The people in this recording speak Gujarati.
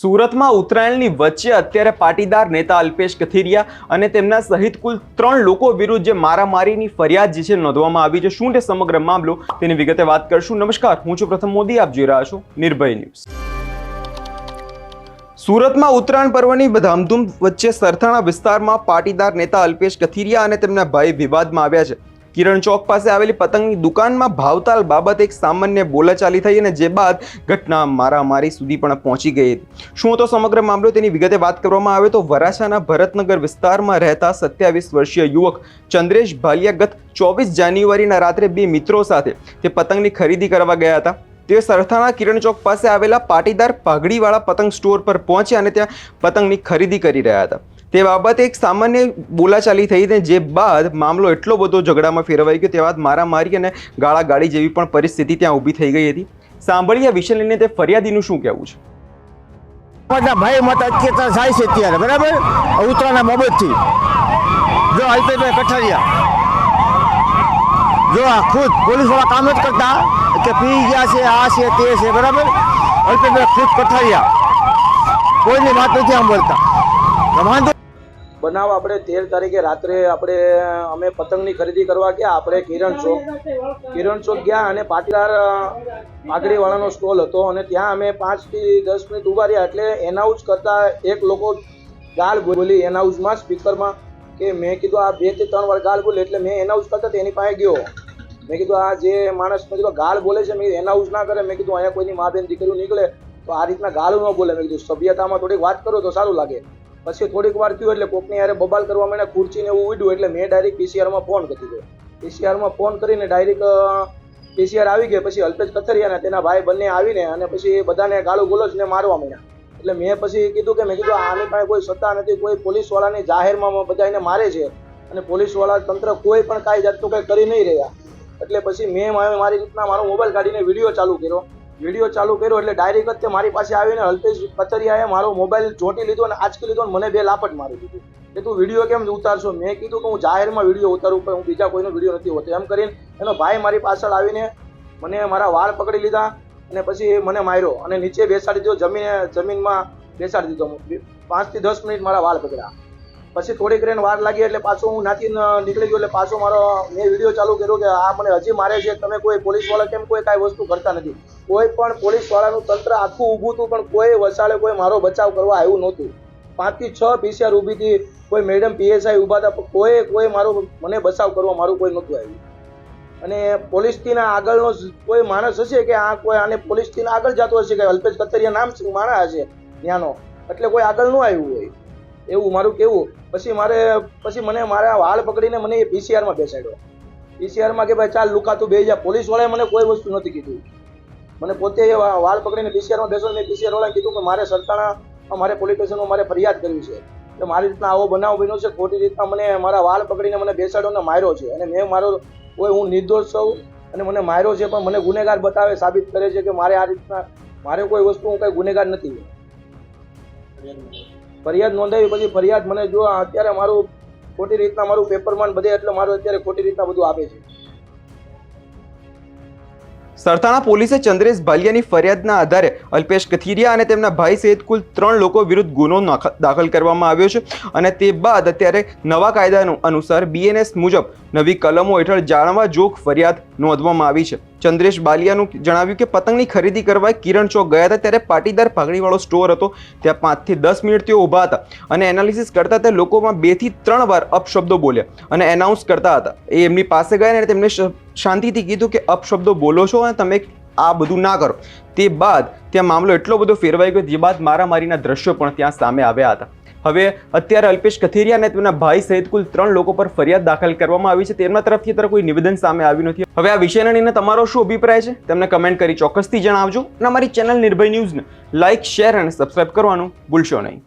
સુરતમાં ઉત્તરાયણની વચ્ચે અત્યારે પાટીદાર નેતા અલ્પેશ કથિરિયા અને તેમના સહિત કુલ 3 લોકો વિરુદ્ધ જે મારામારીની ફરિયાદ જે છે નોંધવામાં આવી છે, શું તે સમગ્ર મામલો તેની વિગતે વાત કરશું। નમસ્કાર, હું છું પ્રથમ મોદી, આપ જોઈ રહ્યા છો નિર્ભય ન્યૂઝ। સુરતમાં ઉત્તરાયણ પર્વની ધામધૂમ વચ્ચે સરથાણા વિસ્તારમાં પાટીદાર નેતા અલ્પેશ કથિરિયા અને તેમના ભાઈ વિવાદમાં આવ્યા છે। કિરણ ચોક પાસે આવેલી પતંગની દુકાનમાં ભાવતાલ બાબત એક સામાન્ય બોલાચાલી થઈ અને જે બાદ ઘટના મારામારી સુધી પણ પહોંચી ગઈ હતી। શું હતો સમગ્ર મામલો તેની વિગતે વાત કરવામાં આવે તો વરાછાના ભરતનગર વિસ્તારમાં રહેતા 27 વર્ષીય યુવક ચંદ્રેશ ભાલિયા ગત 24 જાન્યુઆરીના રાત્રે 2 મિત્રો સાથે તે પતંગની ખરીદી કરવા ગયા હતા। તે સરથાણા કિરણ ચોક પાસે આવેલા પાટીદાર પાઘડીવાળા પતંગ સ્ટોર પર પહોંચ્યા અને ત્યાં પતંગની ખરીદી કરી રહ્યા હતા। તે બાબતે એક સામાન્ય બોલાચાલી થઈ ને જે બાદ મામલો એટલો બધો ઝઘડામાં ફેરવાઈ ગયો, તે બાદ મારામારી અને ગાળાગાળી જેવી પણ પરિસ્થિતિ ત્યાં ઊભી થઈ ગઈ હતી। સાંભળીએ વિષય લઈને તે ફરિયાદીનું શું કહેવું છે। ભાઈ મત અત્યારે થાય છે અત્યારે બરાબર ઉત્તરાયણના બાબતથી જો અલ્પેશભાઈ કઠારિયા જો આ ખુદ પોલીસવાળા કામ જ કરતા કે પી ગયા છે, આ છે તે છે બરાબર। અલ્પેશભાઈ ખુદ કઠારિયા કોઈની વાત નથી સાંભળતા। બનાવ આપણે 13 તારીખે રાત્રે અમે પતંગની ખરીદી કરવા ગયા। આપણે કિરણ ચોક ગયા અને પાટીદાર પાઘડીવાળાનો સ્ટોલ હતો અને ત્યાં અમે 5 થી 10 મિનિટ ઉભા રહ્યા। એટલે એનાઉન્સ કરતા એક લોકો ગાળ બોલી એનાઉન્સમાં સ્પીકરમાં કે મેં કીધું આ 2 થી 3 વાર ગાળ બોલે એટલે મેં એનાઉન્સ કરતા તેની પાસે ગયો। મેં કીધું આ જે માણસ મેં કીધું ગાળ બોલે છે, મેં એનાઉન્સ ના કરે, મેં કીધું અહીંયા કોઈની મા બેન દીકરીઓ નીકળે તો આ રીતના ગાળું ન બોલે। મેં કીધું સભ્યતામાં થોડીક વાત કરો તો સારું લાગે। પછી થોડીક વાર થયું એટલે કોકની યારે બબાલ કરવા માંડ્યા, ખુરચીને એવું ઉડ્યું એટલે મેં ડાયરેક્ટ પીસીઆરમાં ફોન કરી દીધો। પીસીઆરમાં ફોન કરીને ડાયરેક્ટ પીસીઆર આવી ગઈ। પછી અલ્પેશ કથિરિયા અને તેના ભાઈ બંને આવીને અને પછી બધાને ગાળું ગોલોચ ને મારવા માંડ્યા। એટલે મેં પછી કીધું કે આની પાસે કોઈ સત્તા નથી, કોઈ પોલીસવાળાની જાહેરમાં બધા એને મારે છે અને પોલીસવાળા તંત્ર કોઈ પણ કાંઈ જાતનું કંઈ કરી નહીં રહ્યા। એટલે પછી મેં મારી રીતના મારો મોબાઈલ કાઢીને વિડીયો ચાલુ કર્યો એટલે ડાયરેક્ટ જ મારી પાસે આવીને અલ્પેશ કથિરિયાએ મારો મોબાઈલ ચોંટી લીધો અને આંચકી લીધો અને મને 2 લાપટ મારી દીધી કે તું વિડીયો કેમ ઉતારશો। મેં કીધું કે હું જાહેરમાં વિડીયો ઉતારું, પણ હું બીજા કોઈનો વિડીયો નથી હોતો। એમ કરીને એનો ભાઈ મારી પાછળ આવીને મને મારા વાળ પકડી લીધા અને પછી મને માર્યો અને નીચે બેસાડી દીધો, જમીનમાં બેસાડી દીધો। 5 થી 10 મિનિટ મારા વાળ પકડ્યા। પછી થોડીક રેન વાર લાગી એટલે પાછો હું નાથી નીકળી ગયો। એટલે પાછો મેં વિડીયો ચાલુ કર્યો કે આ મને હજી મારે છે, તમે કોઈ પોલીસવાળા કેમ કોઈ કાંઈ વસ્તુ કરતા નથી। કોઈ પણ પોલીસવાળાનું તંત્ર આખું ઊભું હતું પણ કોઈ વસાડે કોઈ મારો બચાવ કરવા આવ્યું નહોતું। 5 થી 6 પીસીઆર ઊભી હતી, કોઈ મેડમ પીએસઆઈ ઊભા હતા, કોઈ મારો મને બચાવ કરવા મારું કોઈ નહોતું આવ્યું। અને પોલીસથી આગળનો કોઈ માણસ હશે કે આ કોઈ આને પોલીસથી આગળ જતો હશે કે અલ્પેશ કથિરિયા નામ માણસ હશે ત્યાંનો, એટલે કોઈ આગળ ન આવ્યું હોય એવું મારું કહેવું। પછી મને મારા વાળ પકડીને મને પીસીઆરમાં બેસાડ્યો। પીસીઆરમાં કે ભાઈ ચાલ લુકા તું બેસી જા। પોલીસવાળાએ મને કોઈ વસ્તુ નથી કીધું, મને પોતે વાળ પકડીને પીસીઆરમાં બેસો। મેં પીસીઆરવાળાને કીધું કે મારે સરથાણા મારે પોલીસ સ્ટેશનમાં મારે ફરિયાદ કરવી છે એટલે મારી રીતના આવો બનાવ બન્યો છે, ખોટી રીતના મને મારા વાળ પકડીને મને બેસાડ્યો અને માર્યો છે અને મેં હું નિર્દોષ છું અને મને માર્યો છે પણ મને ગુનેગાર બતાવે, સાબિત કરે છે કે મારે આ રીતના મારે કોઈ વસ્તુ હું કંઈ ગુનેગાર નથી। ફરિયાદ નોંધાવી પછી ફરિયાદ મને જો અત્યારે મારું ખોટી રીતના મારું પેપરમાં બધે એટલે મારું અત્યારે ખોટી રીતના બધું આપે છે। સરથાણા પોલીસે ચંદ્રેશ ભાલિયાની ફરિયાદના આધારે અલ્પેશ કથિરિયા અને તેમના ભાઈ સહિત કુલ 3 લોકો વિરુદ્ધ ગુનો દાખલ કરવામાં આવ્યો છે અને તે બાદ અત્યારે નવા કાયદા અનુસાર બીએનએસ મુજબ નવી કલમો હેઠળ જાણવા જોગ ફરિયાદ નોંધવામાં આવી છે। ચંદ્રેશ ભાલિયાનું જણાવ્યું કે પતંગની ખરીદી કરવા કિરણ ચોક ગયા હતા ત્યારે પાટીદાર પાઘડીવાળો સ્ટોર હતો, ત્યાં 5 થી 10 મિનિટ તેઓ ઊભા હતા અને એનાલિસિસ કરતા તે લોકોમાં 2 થી 3 વાર અપશબ્દો બોલ્યા અને એનાઉન્સ કરતા હતા। એ એમની પાસે ગયા અને તેમને શાંતિથી કીધું કે અપશબ્દો બોલો છો અને તમે આ બધું ના કરો। તે બાદ ત્યાં મામલો એટલો બધો ફેરવાઈ ગયો, જે બાદ મારામારીના દ્રશ્યો પણ ત્યાં સામે આવ્યા હતા। હવે અત્યારે અલ્પેશ કથિરિયા અને તેમના ભાઈ સહિત કુલ 3 લોકો પર ફરિયાદ દાખલ કરવામાં આવી છે। તેમના તરફથી અત્યારે કોઈ નિવેદન સામે આવ્યું નથી। હવે આ વિષયને લઈને તમારો શું અભિપ્રાય છે તેમને કમેન્ટ કરી ચોક્કસથી જણાવજો અને અમારી ચેનલ નિર્ભય ન્યૂઝને લાઇક, શેર અને સબસ્ક્રાઇબ કરવાનું ભૂલશો નહીં।